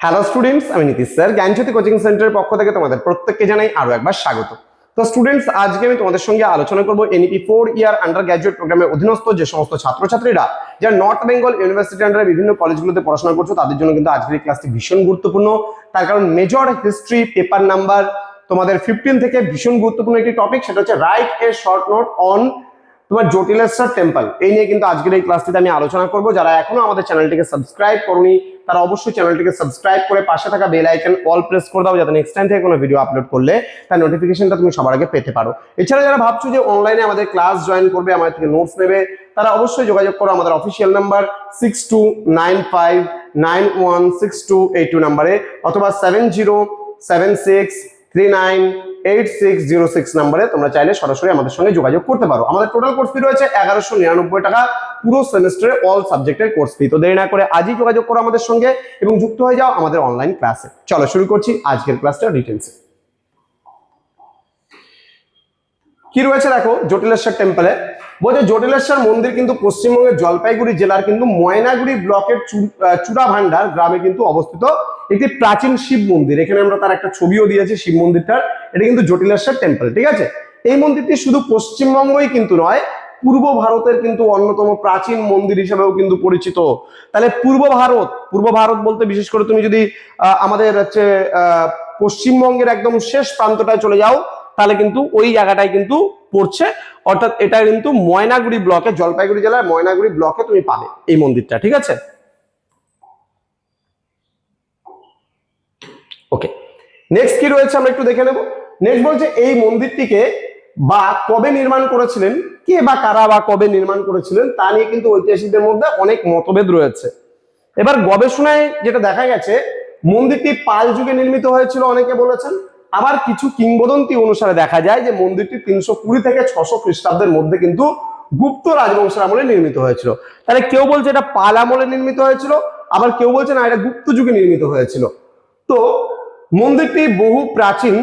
Hello students, আমি Nitish sir জ্ঞানজ্যোতি coaching সেন্টারের পক্ষ থেকে তোমাদের প্রত্যেককে জানাই আরো একবার স্বাগত। তো স্টুডেন্টস, আজকে আমি তোমাদের সঙ্গে আলোচনা করব এনইপি 4 ইয়ার আন্ডার গ্র্যাজুয়েট প্রোগ্রামের অধীনস্থ যে সমস্ত ছাত্রছাত্রীরা যারা নর্থ বেঙ্গল ইউনিভার্সিটি আন্ডারে বিভিন্ন কলেজগুলোতে পড়াশোনা করছো তাদের জন্য কিন্তু আজকের এই ক্লাসটি ভীষণ গুরুত্বপূর্ণ। তার কারণ মেজর হিস্ট্রি পেপার নাম্বার তোমাদের 15 থেকে ভীষণ গুরুত্বপূর্ণ একটি টপিক, সেটা হচ্ছে write a short note on তোমার জটিলেশ্বর টেম্পল। এই নিয়ে কিন্তু আজকের এই ক্লাসটিতে আমি আলোচনা করব। যারা এখনো আমাদের চ্যানেলটিকে সাবস্ক্রাইব করোনি তারা অবশ্যই চ্যানেলটিকে সাবস্ক্রাইব করে পাশে থাকা বেল আইকন অল প্রেস করে দাও, যাতে নেক্সট টাইম থেকে কোনো ভিডিও আপলোড করলে তার নোটিফিকেশনটা তুমি সবার আগে পেতে পারো। এছাড়া যারা ভাবছো যে অনলাইনে আমাদের ক্লাস জয়েন করবে, আমাদের থেকে নোটস নেবে, তারা অবশ্যই যোগাযোগ করো আমাদের অফিসিয়াল নাম্বার 6295916282 নাম্বারে, অথবা 7076398606 নাম্বারে তোমরা চাইলে সরাসরি আমাদের সঙ্গে যোগাযোগ করতে পারো। আমাদের টোটাল কোর্স ফি রয়েছে 1199 টাকা, পুরো সেমিস্টারে অল সাবজেক্টের কোর্স ফি। তো দেরি না করে আজই যোগাযোগ করো আমাদের সঙ্গে এবং যুক্ত হয়ে যাও আমাদের অনলাইন ক্লাসে। চলো শুরু করছি আজকের ক্লাসটা ডিটেইলসে। কি রয়েছে দেখো জটিলেশ্বর টেম্পলে। বলছে জটিলেশ্বর মন্দির কিন্তু পশ্চিমবঙ্গের জলপাইগুড়ি জেলার কিন্তু ময়নাগুড়ি ব্লকের চূড়াভান্ডার গ্রামে কিন্তু অবস্থিত একটি প্রাচীন শিব মন্দির। এখানে আমরা তার একটা ছবিও দিয়েছি শিব মন্দিরটার। এটা কিন্তু জটিলেশ্বর টেম্পল, ঠিক আছে। এই মন্দিরটি শুধু পশ্চিমবঙ্গই কিন্তু নয়, পূর্ব ভারতের কিন্তু অন্যতম প্রাচীন মন্দির হিসেবেও কিন্তু পরিচিত। তাহলে পূর্ব ভারত বলতে বিশেষ করে তুমি যদি আমাদের হচ্ছে পশ্চিমবঙ্গের একদম শেষ প্রান্তটায় চলে যাও তাহলে কিন্তু ওই জায়গাটায় কিন্তু পড়ছে, অর্থাৎ এটা কিন্তু ময়নাগুড়ি ব্লকে, জলপাইগুড়ি জেলার ময়নাগুড়ি ব্লকে তুমি পাবে এই মন্দিরটা, ঠিক আছে। ওকে, নেক্সট কি রয়েছে আমরা একটু দেখে নেব। নেক্সট বলছে এই মন্দিরটিকে বা কবে নির্মাণ করেছিলেন, কে বা কারা বা কবে নির্মাণ করেছিলেন তা নিয়ে কিন্তু ঐতিহাসিকদের মধ্যে অনেক মতভেদ রয়েছে। এবার গবেষণায় যেটা দেখা গেছে মন্দিরটি পাল যুগে নির্মিত হয়েছিল অনেকে বলেছেন, আবার কিছু কিংবদন্তি অনুসারে দেখা যায় যে মন্দিরটি 320 থেকে 600 খ্রিস্টাব্দের মধ্যে কিন্তু গুপ্ত রাজবংশের আমলে নির্মিত হয়েছিল। তাহলে কেউ বলছে এটা পাল আমলে নির্মিত হয়েছিল, আবার কেউ বলছে না এটা গুপ্ত যুগে নির্মিত হয়েছিল। তো মন্দিরটি বহু প্রাচীন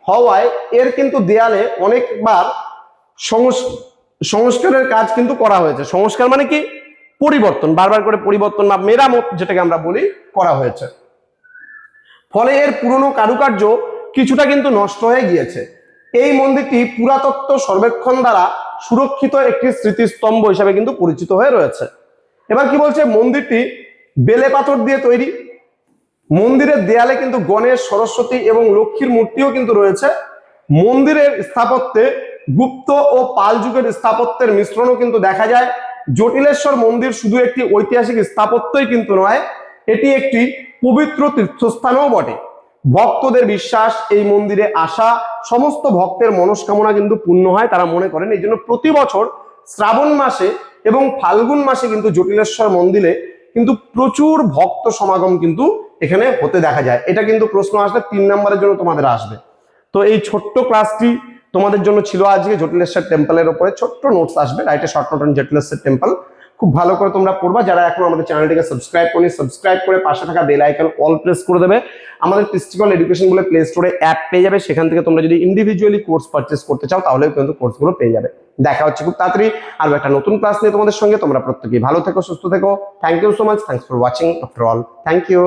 হওয়ায় এর কিন্তু দেয়ালে অনেকবার সংস্কারের কাজ কিন্তু করা হয়েছে। সংস্কার মানে কি? পরিবর্তন, বারবার করে পরিবর্তন বা মেরামত যেটাকে আমরা বলি করা হয়েছে। ফলে এর পুরনো কারুকার্য কিছুটা কিন্তু নষ্ট হয়ে গিয়েছে। এই মন্দিরটি পুরাতত্ত্ব সর্বেক্ষণ দ্বারা সুরক্ষিত একটি স্মৃতিস্তম্ভ হিসেবে কিন্তু পরিচিত হয়ে রয়েছে। এবার কি বলছে, মন্দিরটি বেলে পাথর দিয়ে তৈরি। মন্দিরের দেয়ালে কিন্তু গণেশ, সরস্বতী এবং লক্ষ্মীর মূর্তিও কিন্তু রয়েছে। মন্দিরের স্থাপত্যে গুপ্ত ও পাল যুগের স্থাপত্যের মিশ্রণও কিন্তু দেখা যায়। জটিলেশ্বর মন্দির শুধু একটি ঐতিহাসিক স্থাপত্যই কিন্তু নয়, এটি একটি পবিত্র তীর্থস্থানও বটে। ভক্তদের বিশ্বাস এই মন্দিরে আসা সমস্ত ভক্তের মনস্কামনা কিন্তু পূর্ণ হয় তারা মনে করেন। এই জন্য প্রতি বছর শ্রাবণ মাসে এবং ফাল্গুন মাসে কিন্তু জটিলেশ্বর মন্দিরে কিন্তু প্রচুর ভক্ত সমাগম কিন্তু এখানে হতে দেখা যায়। এটা কিন্তু প্রশ্ন আসলে 3 নম্বরের জন্য তোমাদের আসবে। তো এই ছোট্ট ক্লাসটি তোমাদের জন্য ছিল আজকে জটিলেশ্বর টেম্পলের উপরে। ছোট্ট নোটস আসবে, write a short note on Jatileswar temple. খুব ভালো করে তোমরা পড়বা। যারা এখন আমাদের চ্যানেলটিকে সাবস্ক্রাইব করনি, সাবস্ক্রাইব করে পাশে থাকা বেল আইকন অল প্রেস করে দেবে। আমাদের ক্রিস্টিকল এডুকেশন বলে প্লে স্টোরে অ্যাপ পেয়ে যাবে, সেখান থেকে তোমরা যদি ইন্ডিভিজুয়ালি কোর্স পারচেস করতে চাও তাহলে কিন্তু কোর্সগুলো পেয়ে যাবে। দেখা হচ্ছে খুব তাড়াতাড়ি আরো একটা নতুন ক্লাস নিয়ে তোমাদের সঙ্গে। তোমরা প্রত্যেকেই ভালো থেকো, সুস্থ থেকো। Thank you so much, thanks for watching after all, thank you.